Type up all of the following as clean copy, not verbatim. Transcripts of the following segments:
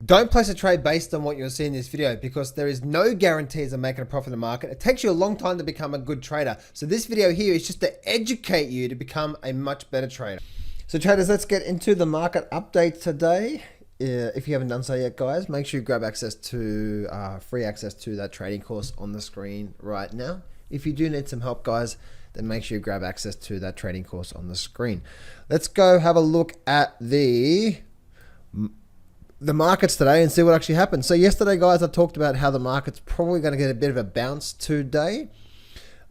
Don't place a trade based on what you're seeing in this video because there is no guarantees of making a profit in the market. It takes you a long time to become a good trader. So this video here is just to educate you to become a much better trader. So traders, let's get into the market update today. If you haven't done so yet, guys, make sure you grab access to free access to that trading course on the screen right now. If you do need some help, guys, then make sure you grab access to that trading course on the screen. Let's go have a look at the markets today and see what actually happened. So yesterday, guys, I talked about how the market's probably going to get a bit of a bounce today.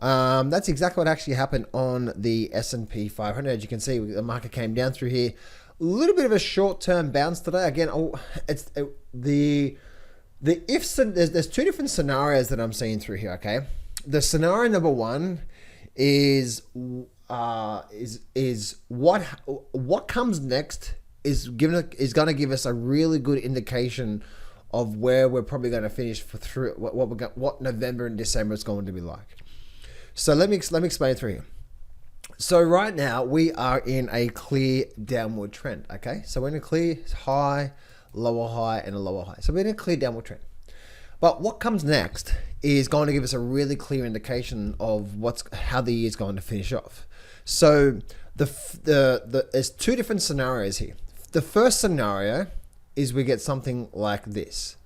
That's exactly what actually happened on the S&P 500. As you can see, the market came down through here. A little bit of a short-term bounce today. Again, there's two different scenarios that I'm seeing through here. Okay, the scenario number one is what comes next is going to give us a really good indication of where we're probably going to finish through what November and December is going to be like. So let me explain through here. So right now we are in a clear downward trend. Okay, so we're in a clear high, lower high, and a lower high. So we're in a clear downward trend. But what comes next is going to give us a really clear indication of how the year is going to finish off. So there's two different scenarios here. The first scenario is we get something like this.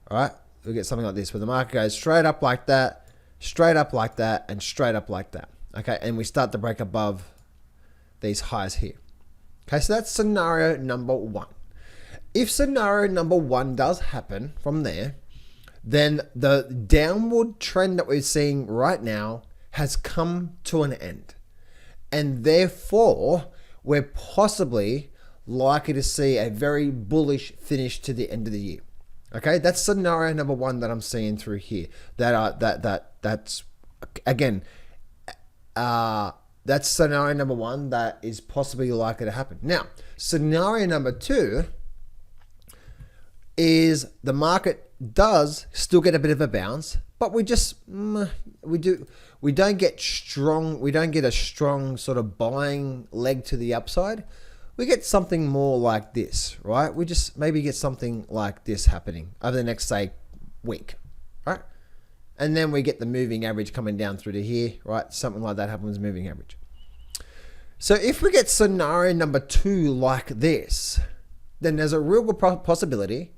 All right, we get something like this where the market goes straight up like that, straight up like that, and straight up like that. Okay, and we start to break above these highs here. Okay, so that's scenario number one. If scenario number one does happen from there, then the downward trend that we're seeing right now has come to an end. And therefore, we're possibly likely to see a very bullish finish to the end of the year. Okay, that's scenario number one that I'm seeing through here. That's again, that's scenario number one that is possibly likely to happen. Now, scenario number two is the market does still get a bit of a bounce, but we don't get a strong sort of buying leg to the upside. We get something more like this, right? We just maybe get something like this happening over the next, say, week, right? And then we get the moving average coming down through to here, right? Something like that happens, moving average. So if we get scenario number two like this, then there's a real good possibility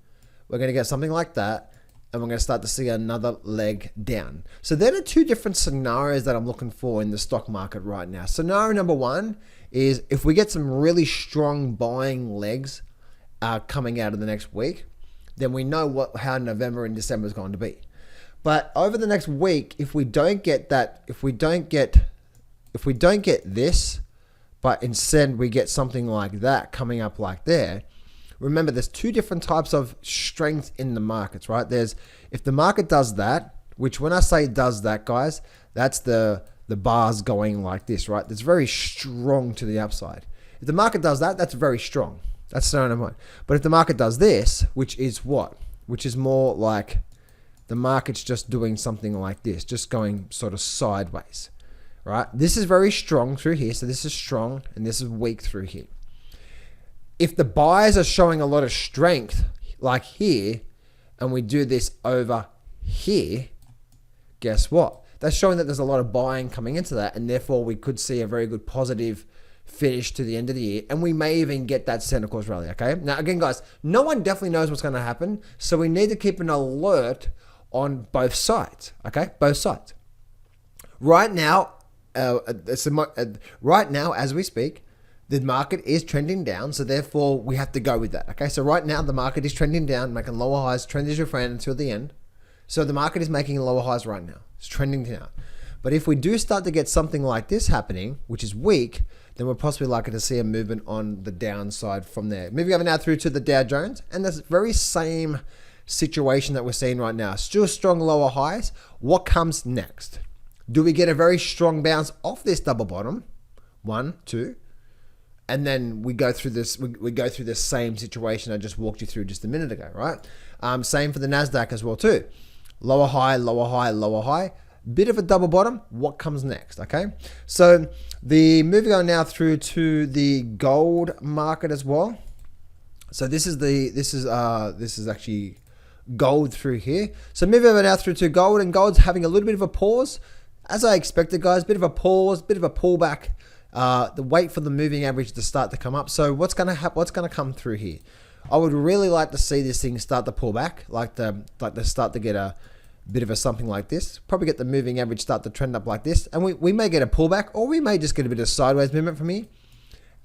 we're going to get something like that, and we're going to start to see another leg down. So there are two different scenarios that I'm looking for in the stock market right now. Scenario number one is if we get some really strong buying legs coming out of the next week, then we know how November and December is going to be. But over the next week, if we don't get that, if we don't get this, but instead we get something like that coming up like there. Remember, there's two different types of strength in the markets, right? There's, if the market does that, which when I say does that, guys, that's the bars going like this, right? That's very strong to the upside. If the market does that, that's very strong. That's scenario number one. But if the market does this, which is what? Which is more like the market's just doing something like this, just going sort of sideways, right? This is very strong through here. So this is strong and this is weak through here. If the buyers are showing a lot of strength like here, and we do this over here, guess what? That's showing that there's a lot of buying coming into that, and therefore we could see a very good positive finish to the end of the year, and we may even get that center course rally, okay? Now, again, guys, no one definitely knows what's going to happen, so we need to keep an alert on both sides, okay? Both sides. Right now, as we speak, the market is trending down, so therefore we have to go with that, okay? So right now the market is trending down, making lower highs. Trend is your friend until the end. So the market is making lower highs right now. It's trending down. But if we do start to get something like this happening, which is weak, then we're possibly likely to see a movement on the downside from there. Moving over now through to the Dow Jones, and that's the very same situation that we're seeing right now. Still strong lower highs. What comes next? Do we get a very strong bounce off this double bottom? 1, 2. And then we go through this. We go through the same situation I just walked you through just a minute ago, right? Same for the Nasdaq as well too. Lower high, lower high, lower high. Bit of a double bottom. What comes next? Okay. So moving on now through to the gold market as well. So this is actually gold through here. So moving over now through to gold, and gold's having a little bit of a pause, as I expected, guys. Bit of a pause, bit of a pullback. The wait for the moving average to start to come up. So what's gonna come through here? I would really like to see this thing start to pull back, like the start to get a bit of a something like this. Probably get the moving average start to trend up like this, and we may get a pullback, or we may just get a bit of sideways movement from here,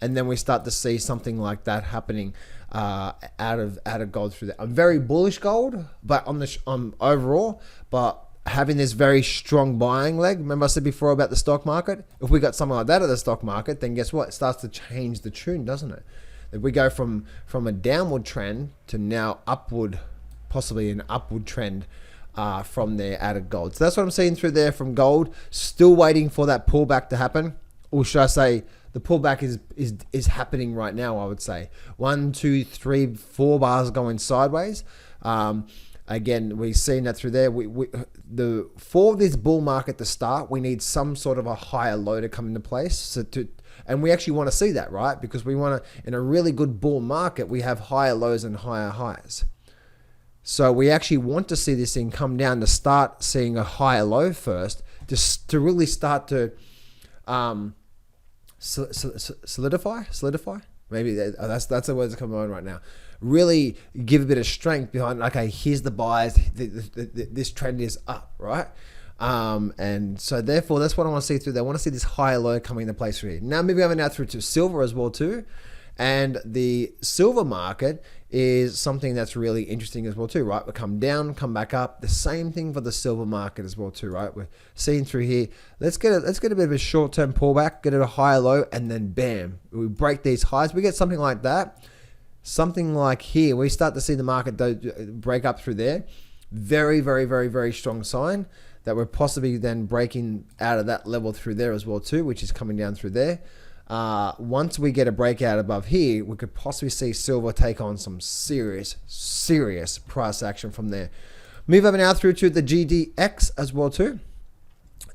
and then we start to see something like that happening out of gold through there. I'm very bullish gold, but on overall, but having this very strong buying leg. Remember I said before about the stock market? If we got something like that at the stock market, then guess what? It starts to change the tune, doesn't it? If we go from a downward trend to now upward, possibly an upward trend from there out of gold. So that's what I'm seeing through there from gold. Still waiting for that pullback to happen. Or should I say the pullback is happening right now, I would say. 1, 2, 3, 4 bars going sideways. Again, we've seen that through there. For this bull market to start, we need some sort of a higher low to come into place. And we actually want to see that, right? Because we want to, in a really good bull market, we have higher lows and higher highs. So we actually want to see this thing come down to start seeing a higher low first, just to really start to solidify. Maybe that's the words that come to mind right now. Really give a bit of strength behind, okay, here's the buys, this trend is up, right? And so therefore, that's what I want to see through there. I want to see this higher low coming into place through here. Now, maybe I'm now through to silver as well too. And the silver market is something that's really interesting as well too, right? We come down, come back up. The same thing for the silver market as well too, right? We're seeing through here. Let's get a bit of a short-term pullback, get it a higher low, and then bam, we break these highs. We get something like that. Something like here, we start to see the market break up through there. Very, very, very, very strong sign that we're possibly then breaking out of that level through there as well too, which is coming down through there. Once we get a breakout above here, we could possibly see silver take on some serious price action from there. Move over now through to the GDX as well too,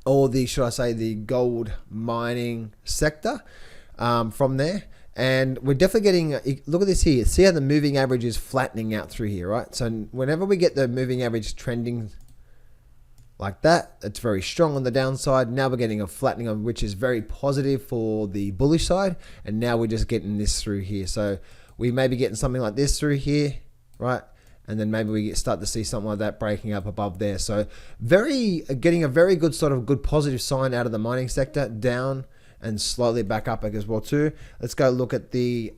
or should I say the gold mining sector from there. And we're definitely getting, look at this here. See how the moving average is flattening out through here, right? So whenever we get the moving average trending like that, it's very strong on the downside. Now we're getting a flattening of, which is very positive for the bullish side. And now we're just getting this through here. So we may be getting something like this through here, right? And then maybe we start to see something like that breaking up above there. So getting a very good sort of good positive sign out of the mining sector, down and slowly back up as well too. Let's go look at the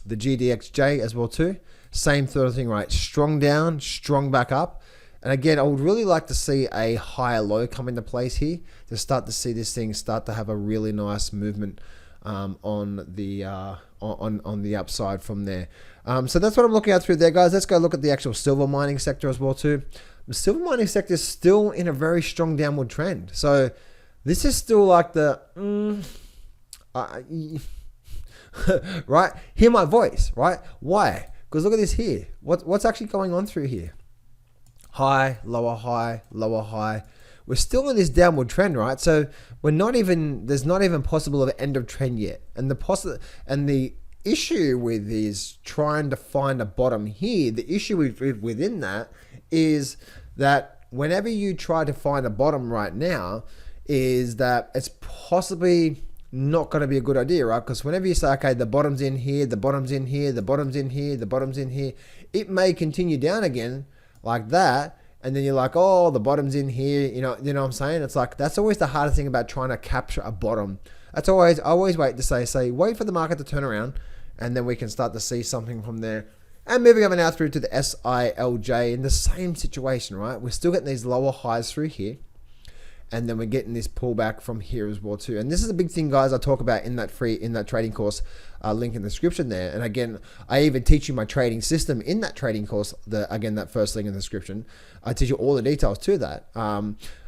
GDXJ as well too. Same sort of thing, right? Strong down, strong back up. And again, I would really like to see a higher low come into place here to start to see this thing start to have a really nice movement on the upside from there. So that's what I'm looking at through there, guys. Let's go look at the actual silver mining sector as well too. The silver mining sector is still in a very strong downward trend. So this is still like the right? Hear my voice, right? Why? Because look at this here. What's actually going on through here? High, lower high, lower high. We're still in this downward trend, right? So there's not even possible of an end of trend yet. And the issue with is trying to find a bottom here. The issue within that is that whenever you try to find a bottom right now, is that it's possibly not going to be a good idea, right? Because whenever you say, okay, the bottom's in here, the bottom's in here, the bottom's in here, the bottom's in here, it may continue down again like that, and then you're like, oh, the bottom's in here, you know what I'm saying? It's like, that's always the hardest thing about trying to capture a bottom. I always wait to say, wait for the market to turn around, and then we can start to see something from there. And moving over now through to the SILJ in the same situation, right? We're still getting these lower highs through here. And then we're getting this pullback from here as well too. And this is a big thing, guys, I talk about in that trading course, link in the description there. And again, I even teach you my trading system in that trading course. That first link in the description, I teach you all the details to that.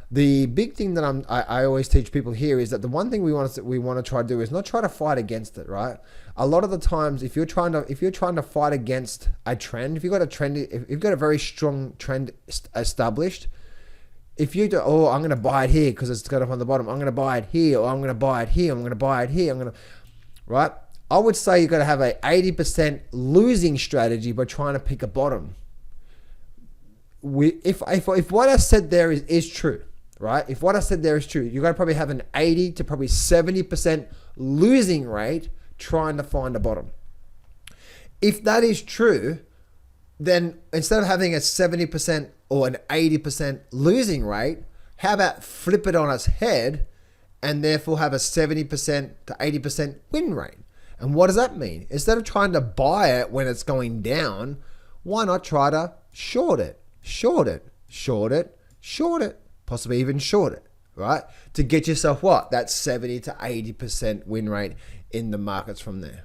The big thing that I always teach people here is that the one thing we want to try to do is not try to fight against it, right? A lot of the times, if you're trying to fight against a trend, if you've got a very strong trend established. If you do, oh, I'm going to buy it here because it's got up on the bottom. I'm going to buy it here, or I'm going to buy it here. I'm going to buy it here. Right? I would say you've got to have a 80% losing strategy by trying to pick a bottom. If what I said there is true, right? If what I said there is true, you're going to probably have an 80 to probably 70% losing rate trying to find a bottom. If that is true, then instead of having a 70% or an 80% losing rate, how about flip it on its head and therefore have a 70% to 80% win rate? And what does that mean? Instead of trying to buy it when it's going down, why not try to short it, short it, short it, short it, possibly even short it, right? To get yourself what? That 70 to 80% win rate in the markets from there.